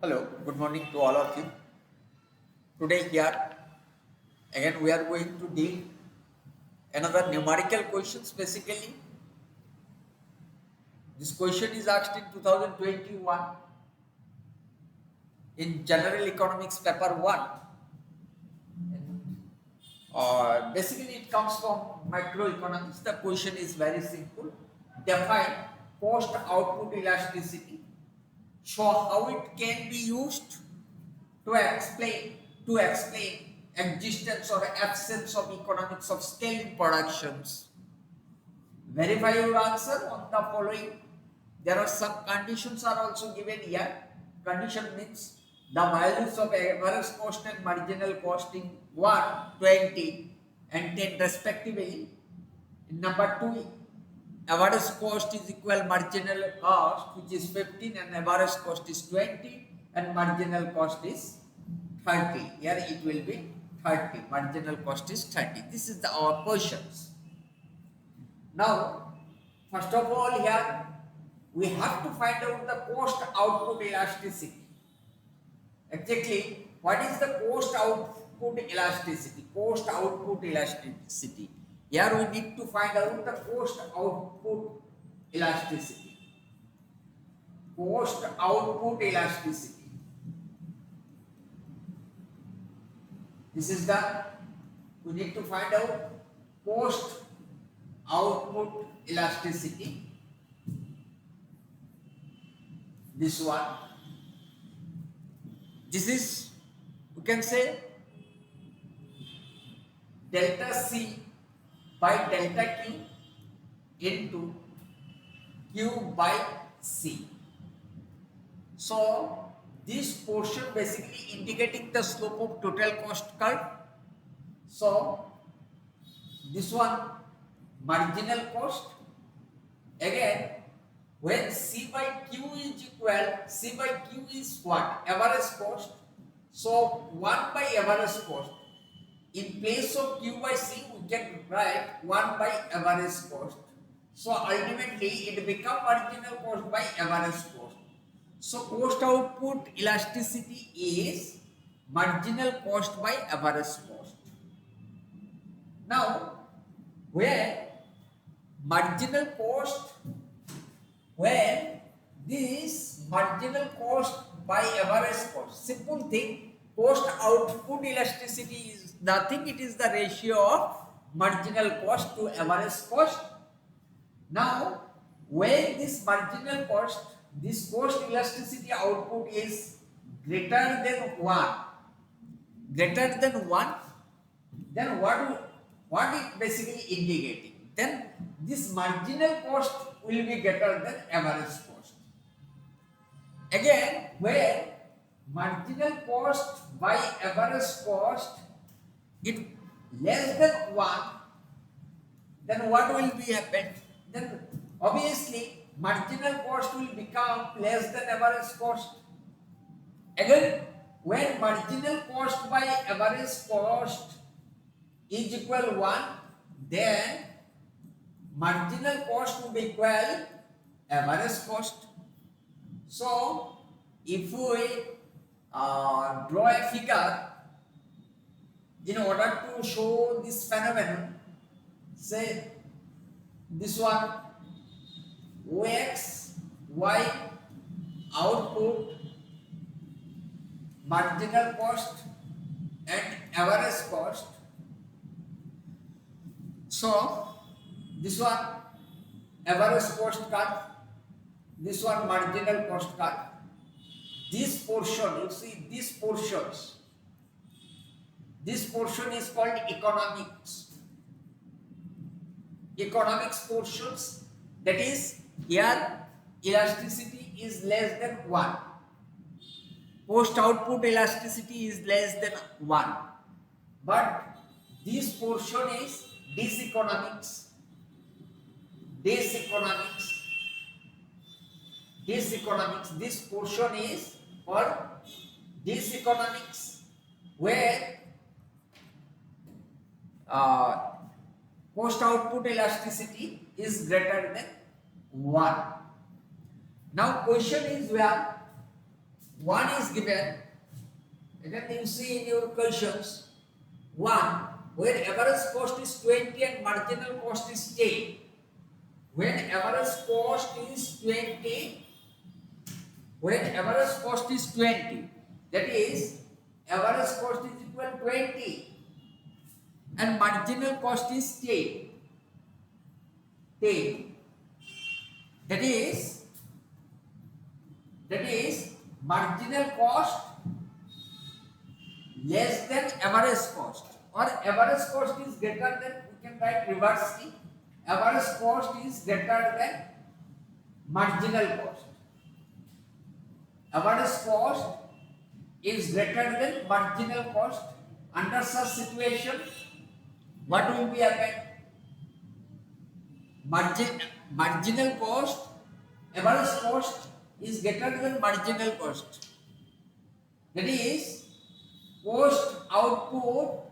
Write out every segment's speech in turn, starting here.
Hello, good morning to all of you. Today here again we are going to deal another numerical questions. Basically, this question is asked in 2021 in General Economics paper 1. Basically, it comes from microeconomics. The question is very simple. Define cost output elasticity. Show how it can be used to explain existence or absence of economics of scale in productions. Verify your answer on the following. There are some conditions are also given here. Condition means the values of average cost and marginal cost in 1, 20 and 10 respectively. In number 2, average cost is equal marginal cost, which is 15, and average cost is 20 and marginal cost is 30. Here it will be 30. Marginal cost is 30. This is our questions. Now, first of all, here we have to find out the cost output elasticity. Exactly, what is the cost output elasticity? Cost output elasticity. Here we need to find out the cost output elasticity. Cost output elasticity. This is we need to find out cost output elasticity. This one. This is, we can say, delta C by delta Q into Q by C. So, this portion basically indicating the slope of total cost curve. So, this one marginal cost. Again, when C by Q is equal, C by Q is what? Average cost. So 1 by average cost. In place of Q by C, we can write 1 by average cost. So ultimately, it becomes marginal cost by average cost. So cost output elasticity is marginal cost by average cost. Now, where marginal cost, when this marginal cost by average cost, simple thing, cost output elasticity is nothing, it is the ratio of marginal cost to average cost. Now, when this marginal cost, this cost elasticity output is greater than 1, then what it basically indicating? Then this marginal cost will be greater than average cost. Again, where marginal cost by average cost it less than 1, then what will be happen? Then obviously marginal cost will become less than average cost. Again, when marginal cost by average cost is equal 1, then marginal cost will be equal average cost. So, if we draw a figure in order to show this phenomenon, say this one OX, Y output, marginal cost and average cost. So, this one average cost curve, this one marginal cost curve. This portion, you see this portion is called economics. Economics portions, that is here elasticity is less than 1. Post output elasticity is less than 1. But this portion is diseconomics. This portion is called diseconomics, where post output elasticity is greater than 1. Now question is where One is given, again you see in your questions, one where average cost is 20 and marginal cost is 10. When average cost is 20, that is average cost is equal to 20 and marginal cost is 10. That is marginal cost less than average cost, or average cost is greater than, we can write reversely, average cost is greater than marginal cost. Average cost is greater than marginal cost. Under such situation, what will be happen? Marginal cost, average cost is greater than marginal cost. That is, cost output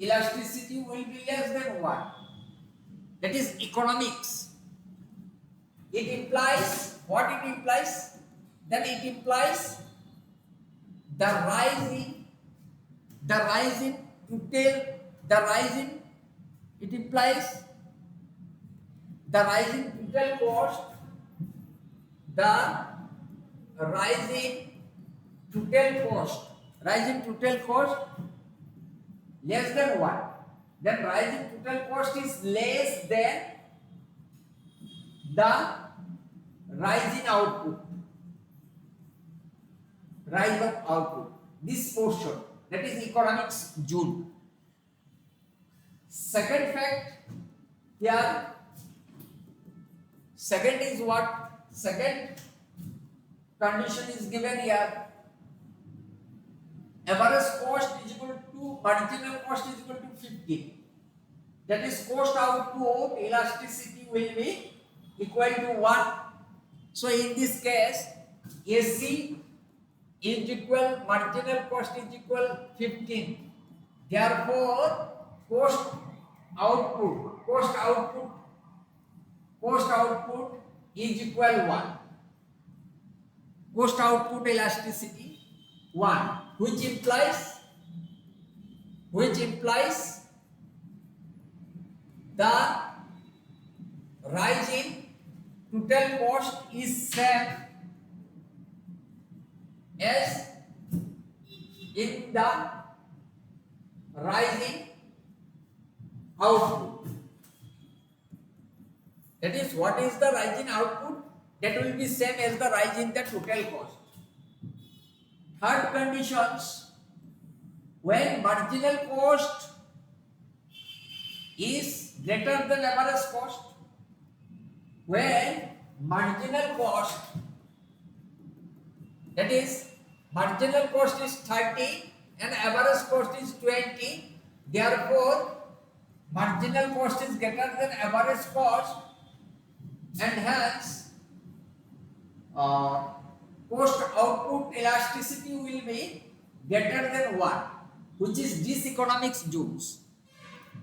elasticity will be less than 1. That is economics. It implies, what it implies? Then it implies the rise in it implies the rise in total cost, rise in total cost less than 1. Then rise in total cost is less than the rise in output. Rise of output. This portion, that is economics Joule. Second fact here. Second is what? Second condition is given here. Average cost is equal to marginal cost is equal to 50. That is, cost output elasticity will be equal to 1. So in this case, AC is equal, marginal cost is equal 15. Therefore, cost output is equal 1. Cost output elasticity 1, which implies the rise in total cost is same as in the rising output. That is, what is the rise in output? That will be same as the rise in the total cost. Third conditions, when marginal cost is greater than average cost, when marginal cost, that is, marginal cost is 30 and average cost is 20, therefore marginal cost is greater than average cost, and hence cost output elasticity will be greater than 1, which is this economics joules,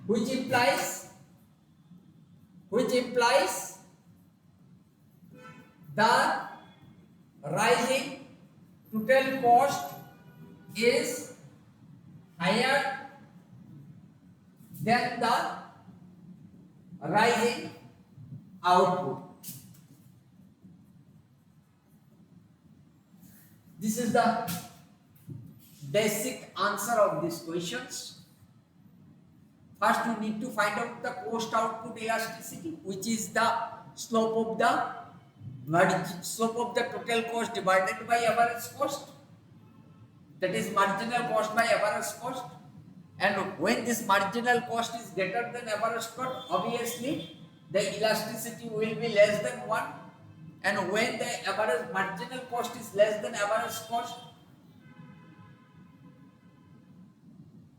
which implies the rising total cost is higher than the rising output. This is the basic answer of these questions. First, you need to find out the cost output elasticity, which is the slope of the total cost divided by average cost. That is marginal cost by average cost. And when this marginal cost is greater than average cost, obviously the elasticity will be less than 1. And when the average marginal cost is less than average cost,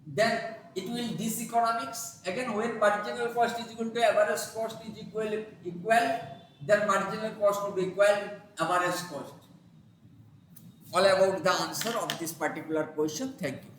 then it will this economics. Again, when marginal cost is equal to average cost is equal, then marginal cost will be equal average cost. All about the answer of this particular question. Thank you.